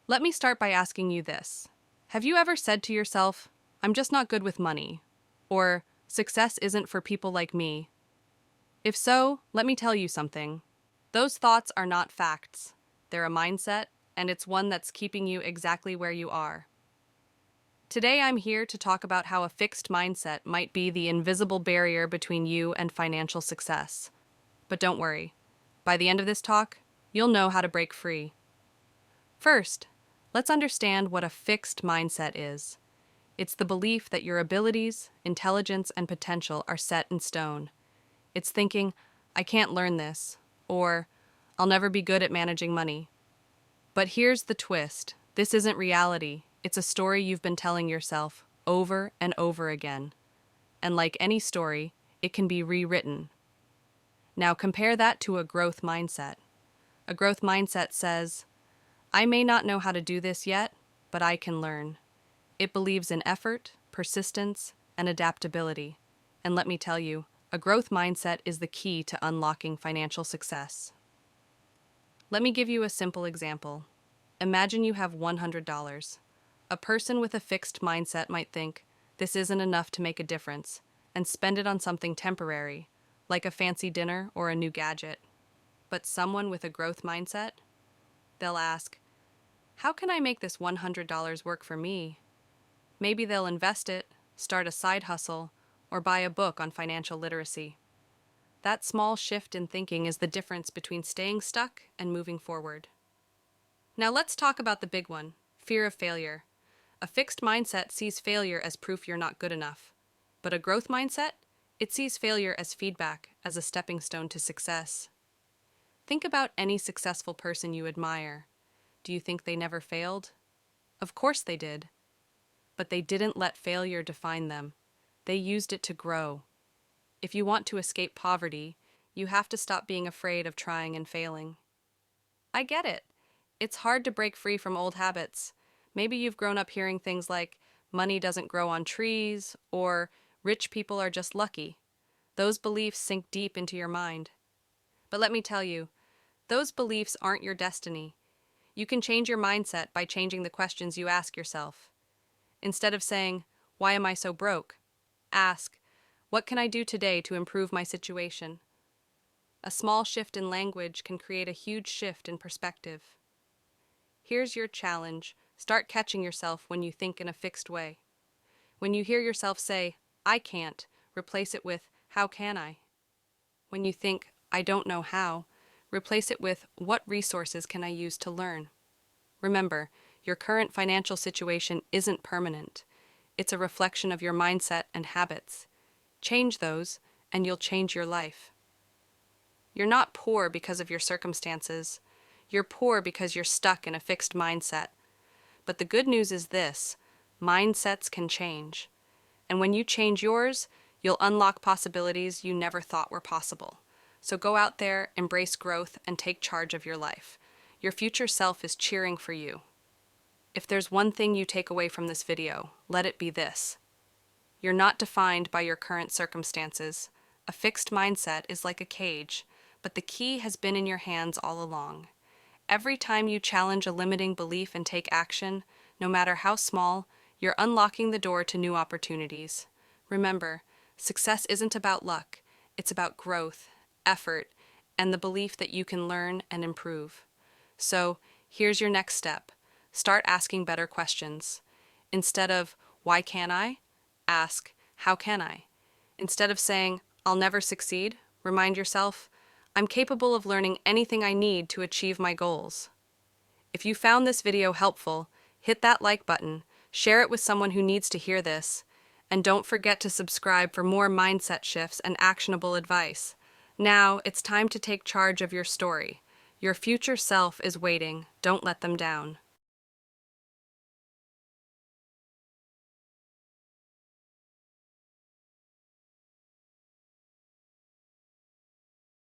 Let me start by asking you this. Have you ever said to yourself, I'm just not good with money? Or, success isn't for people like me? If so, let me tell you something. Those thoughts are not facts. They're a mindset, and it's one that's keeping you exactly where you are. Today I'm here to talk about how a fixed mindset might be the invisible barrier between you and financial success. But don't worry. By the end of this talk, you'll know how to break free. First, let's understand what a fixed mindset is. It's the belief that your abilities, intelligence, and potential are set in stone. It's thinking, I can't learn this, or I'll never be good at managing money. But here's the twist. This isn't reality. It's a story you've been telling yourself over and over again. And like any story, it can be rewritten. Now compare that to a growth mindset. A growth mindset says, I may not know how to do this yet, but I can learn. It believes in effort, persistence, and adaptability. And let me tell you, a growth mindset is the key to unlocking financial success. Let me give you a simple example. Imagine you have $100. A person with a fixed mindset might think, this isn't enough to make a difference, and spend it on something temporary, like a fancy dinner or a new gadget. But someone with a growth mindset, they'll ask, how can I make this $100 work for me? Maybe they'll invest it, start a side hustle, or buy a book on financial literacy. That small shift in thinking is the difference between staying stuck and moving forward. Now let's talk about the big one, fear of failure. A fixed mindset sees failure as proof you're not good enough. But a growth mindset, it sees failure as feedback, as a stepping stone to success. Think about any successful person you admire. Do you think they never failed? Of course they did. But they didn't let failure define them. They used it to grow. If you want to escape poverty, you have to stop being afraid of trying and failing. I get it. It's hard to break free from old habits. Maybe you've grown up hearing things like, money doesn't grow on trees, or rich people are just lucky. Those beliefs sink deep into your mind. But let me tell you, those beliefs aren't your destiny. You can change your mindset by changing the questions you ask yourself. Instead of saying, why am I so broke? Ask, what can I do today to improve my situation? A small shift in language can create a huge shift in perspective. Here's your challenge. Start catching yourself when you think in a fixed way. When you hear yourself say, I can't, replace it with, how can I? When you think, I don't know how, replace it with, what resources can I use to learn? Remember, your current financial situation isn't permanent. It's a reflection of your mindset and habits. Change those, and you'll change your life. You're not poor because of your circumstances. You're poor because you're stuck in a fixed mindset. But the good news is this, mindsets can change. And when you change yours, you'll unlock possibilities you never thought were possible. So go out there, embrace growth, and take charge of your life. Your future self is cheering for you. If there's one thing you take away from this video, let it be this. You're not defined by your current circumstances. A fixed mindset is like a cage, but the key has been in your hands all along. Every time you challenge a limiting belief and take action, no matter how small, you're unlocking the door to new opportunities. Remember, success isn't about luck. It's about growth, effort, and the belief that you can learn and improve. So, here's your next step. Start asking better questions. Instead of, why can't I? Ask, how can I? Instead of saying, I'll never succeed, remind yourself, I'm capable of learning anything I need to achieve my goals. If you found this video helpful, hit that like button, share it with someone who needs to hear this, and don't forget to subscribe for more mindset shifts and actionable advice. Now, it's time to take charge of your story. Your future self is waiting. Don't let them down.